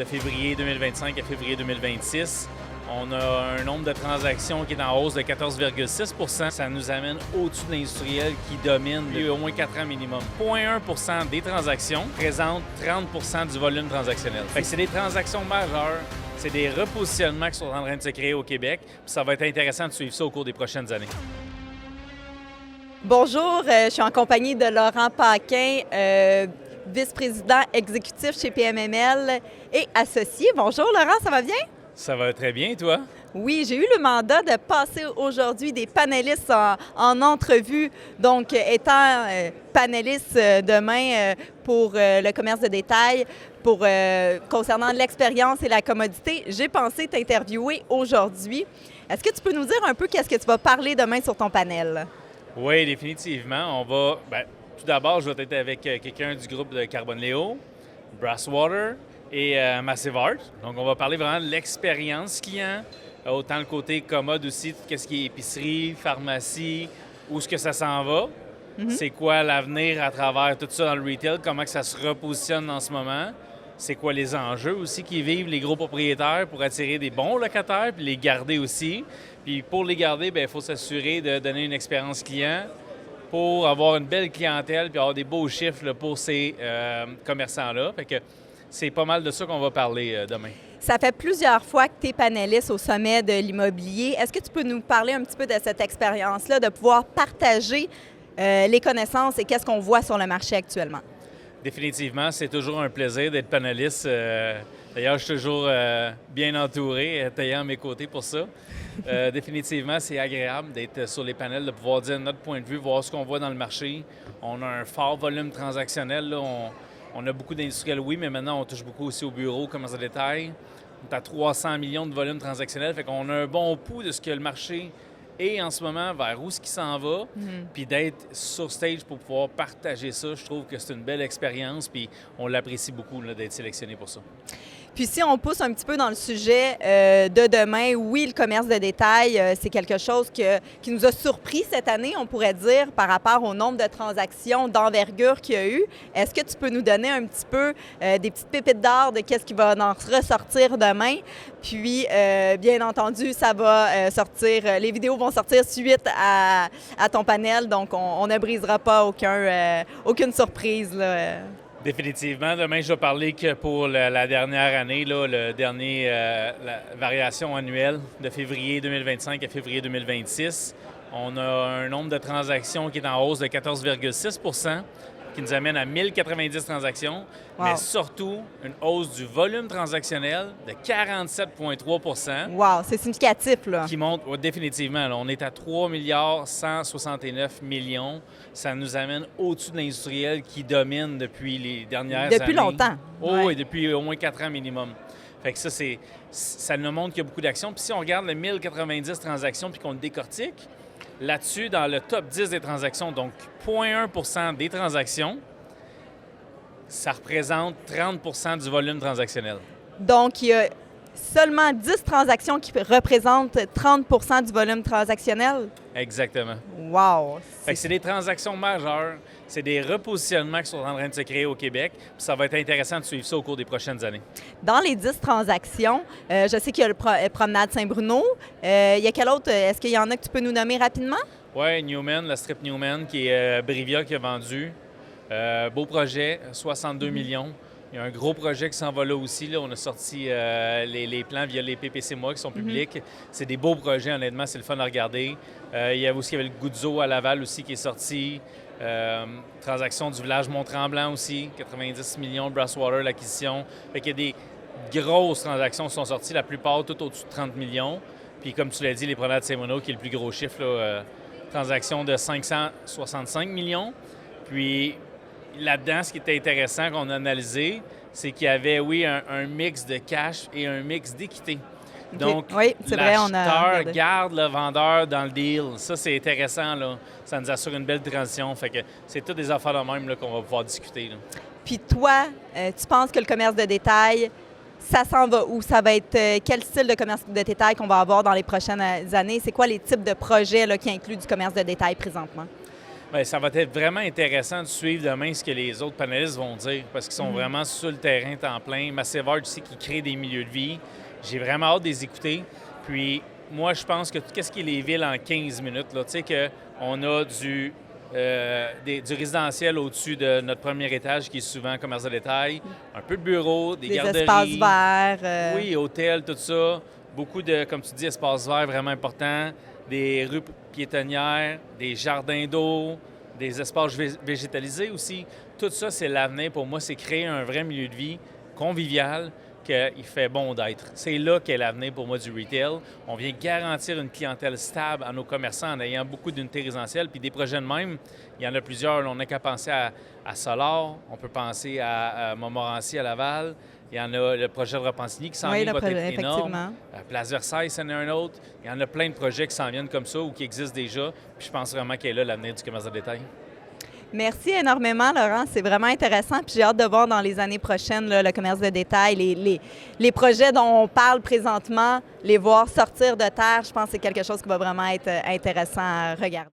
De février 2025 à février 2026, on a un nombre de transactions qui est en hausse de 14,6 %. Ça nous amène au-dessus de l'industriel qui domine depuis au moins 4 ans minimum. 0,1 % des transactions présentent 30 du volume transactionnel. Fait que c'est des transactions majeures, c'est des repositionnements qui sont en train de se créer au Québec. Puis ça va être intéressant de suivre ça au cours des prochaines années. Bonjour, je suis en compagnie de Laurent Paquin, vice-président exécutif chez PMML et associé. Bonjour Laurent, ça va bien? Ça va très bien, toi? Oui, j'ai eu le mandat de passer aujourd'hui des panélistes en entrevue, donc étant panéliste demain pour le commerce de détail, concernant l'expérience et la commodité, j'ai pensé t'interviewer aujourd'hui. Est-ce que tu peux nous dire un peu qu'est-ce que tu vas parler demain sur ton panel? Oui, définitivement. Tout d'abord, je vais être avec quelqu'un du groupe de Carbon-Léo, Brasswater et Massive Art. Donc, on va parler vraiment de l'expérience client, autant le côté commode aussi, tout ce qui est épicerie, pharmacie, où est-ce que ça s'en va, c'est quoi l'avenir à travers tout ça dans le retail, comment que ça se repositionne en ce moment, c'est quoi les enjeux aussi qui vivent les gros propriétaires pour attirer des bons locataires puis les garder aussi. Puis pour les garder, il faut s'assurer de donner une expérience client pour avoir une belle clientèle puis avoir des beaux chiffres là, pour ces commerçants-là. Fait que c'est pas mal de ça qu'on va parler demain. Ça fait plusieurs fois que tu es panéliste au sommet de l'immobilier. Est-ce que tu peux nous parler un petit peu de cette expérience-là, de pouvoir partager les connaissances et qu'est-ce qu'on voit sur le marché actuellement? Définitivement, c'est toujours un plaisir d'être panéliste. D'ailleurs, je suis toujours bien entouré, ayant à mes côtés pour ça. Définitivement, c'est agréable d'être sur les panels, de pouvoir dire notre point de vue, voir ce qu'on voit dans le marché. On a un fort volume transactionnel. Là. On a beaucoup d'industriels, oui, mais maintenant, on touche beaucoup aussi au bureau, commerce de détail. On est à 300 millions de volume transactionnel. Fait qu'on a un bon pouls de ce que le marché est en ce moment, vers où ce qui s'en va. Puis d'être sur stage pour pouvoir partager ça, je trouve que c'est une belle expérience. Puis on l'apprécie beaucoup là, d'être sélectionné pour ça. Puis si on pousse un petit peu dans le sujet de demain, oui, le commerce de détail, c'est quelque chose qui nous a surpris cette année, on pourrait dire, par rapport au nombre de transactions d'envergure qu'il y a eu. Est-ce que tu peux nous donner un petit peu des petites pépites d'or de qu'est-ce qui va en ressortir demain? Puis, bien entendu, ça va sortir, les vidéos vont sortir suite à ton panel, donc on ne brisera pas aucune surprise, là. Définitivement. Demain, je vais parler que pour la dernière année, là, la variation annuelle de février 2025 à février 2026. On a un nombre de transactions qui est en hausse de 14,6 % qui nous amène à 1090 transactions, mais surtout une hausse du volume transactionnel de 47,3 %. Wow, c'est significatif, là. Qui monte définitivement. Là, on est à 3 169 millions. Ça nous amène au-dessus de l'industriel qui domine depuis les dernières années. Depuis longtemps. Oui, depuis au moins 4 ans minimum. Fait que ça nous montre qu'il y a beaucoup d'actions. Puis si on regarde les 1090 transactions puis qu'on le décortique, là-dessus, dans le top 10 des transactions, donc 0,1 % des transactions, ça représente 30 du volume transactionnel. Donc, il y a seulement 10 transactions qui représentent 30 % du volume transactionnel? Exactement. Wow! Fait que c'est des transactions majeures, c'est des repositionnements qui sont en train de se créer au Québec. Puis ça va être intéressant de suivre ça au cours des prochaines années. Dans les 10 transactions, je sais qu'il y a le Promenade Saint-Bruno. Il y a quel autre? Est-ce qu'il y en a que tu peux nous nommer rapidement? Oui, Newman, la strip Newman, qui est Brivia qui a vendu. Beau projet, 62 millions. Il y a un gros projet qui s'en va là aussi. Là. On a sorti les plans via les PPC-MOA qui sont publics. C'est des beaux projets, honnêtement, c'est le fun à regarder. Il y avait aussi le Guzzo à Laval aussi qui est sorti. Transaction du village Mont-Tremblant aussi, 90 millions de Brasswater, l'acquisition. Fait qu'il y a des grosses transactions qui sont sorties, la plupart tout au-dessus de 30 millions. Puis comme tu l'as dit, les Promenades Saint-Bruno, qui est le plus gros chiffre, là, transaction de 565 millions. Puis là-dedans, ce qui était intéressant qu'on a analysé, c'est qu'il y avait, oui, un mix de cash et un mix d'équité. Donc, oui, l'acheteur garde le vendeur dans le deal. Ça, c'est intéressant, là. Ça nous assure une belle transition. Fait que c'est toutes des affaires de même là, qu'on va pouvoir discuter, là. Puis toi, tu penses que le commerce de détail, ça s'en va où? Ça va être quel style de commerce de détail qu'on va avoir dans les prochaines années? C'est quoi les types de projets là, qui incluent du commerce de détail présentement? Bien, ça va être vraiment intéressant de suivre demain ce que les autres panélistes vont dire parce qu'ils sont vraiment sur le terrain temps plein. Massive Art aussi qui crée des milieux de vie. J'ai vraiment hâte de les écouter. Puis moi, je pense que qu'est-ce qui est les villes en 15 minutes, là, tu sais qu'on a du résidentiel au-dessus de notre premier étage qui est souvent commerce de détail, un peu de bureaux, des garderies. Espaces verts. Oui, hôtels, tout ça. Beaucoup de, comme tu dis, espaces verts vraiment importants, des rues piétonnières, des jardins d'eau, des espaces végétalisés aussi. Tout ça, c'est l'avenir pour moi, c'est créer un vrai milieu de vie convivial, qu'il fait bon d'être. C'est là qu'est l'avenir pour moi du retail. On vient garantir une clientèle stable à nos commerçants en ayant beaucoup d'unités résidentielles. Puis des projets de même, il y en a plusieurs. On n'a qu'à penser à Solar, on peut penser à Montmorency à Laval. Il y en a le projet de Repentigny qui s'en vient, va être énorme. Place Versailles, c'en est un autre. Il y en a plein de projets qui s'en viennent comme ça ou qui existent déjà. Puis je pense vraiment qu'il est là l'avenir du commerce de détail. Merci énormément, Laurent. C'est vraiment intéressant. Puis j'ai hâte de voir dans les années prochaines là, le commerce de détail, les projets dont on parle présentement, les voir sortir de terre. Je pense que c'est quelque chose qui va vraiment être intéressant à regarder.